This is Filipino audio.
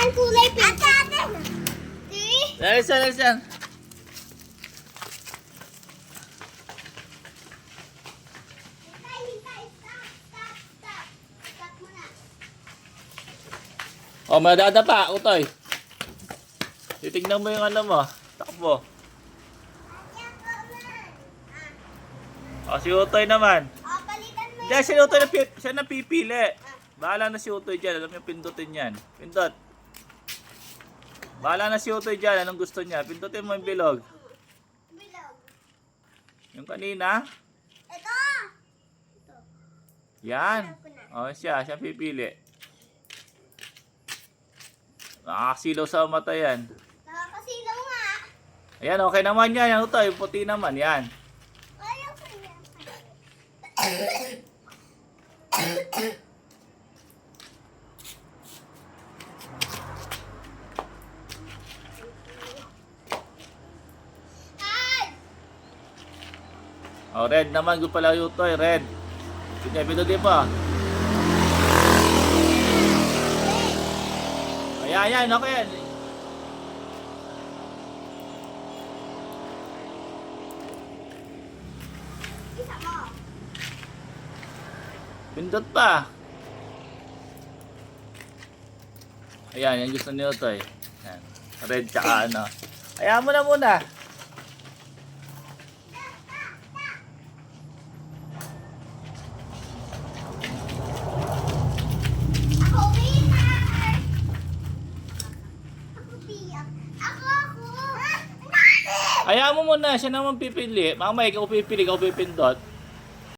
Yan, kulay pink. Ate. See? Lalisan. Stop muna. O, madadapa, Utoy. Titignan mo yung ano mo. Takbo. O, si Utoy naman. Palitan mo. Diyan, si Utoy siya na pipili. Bahala na si Utoy dyan. Alam niyo, pindutin yan. Pindot. Bahala na si Utoy dyan. Anong gusto niya? Pindutin mo yung bilog. Bilog. Yung kanina. Ito. Yan. O, siya pipili. Nakakasilaw sa mata yan. Nakakasilaw nga. Ayan, okay naman yan. Yan, Utoy. Puti naman. Yan. Ayaw ko yan. O, red naman. Gusto pala yung Utoy. Red. Pindutin pa. Ayan. Okay yan. Isa mo. Pindot pa. Ayan, yung gusto ni Utoy. Ayan. Red tsaka ano. Hayaan mo na muna. Ako winner. Ako tiyak. Ako. Hayaan mo muna. Siya naman pipili. Mamaya ikaw pipili, ikaw pipindot.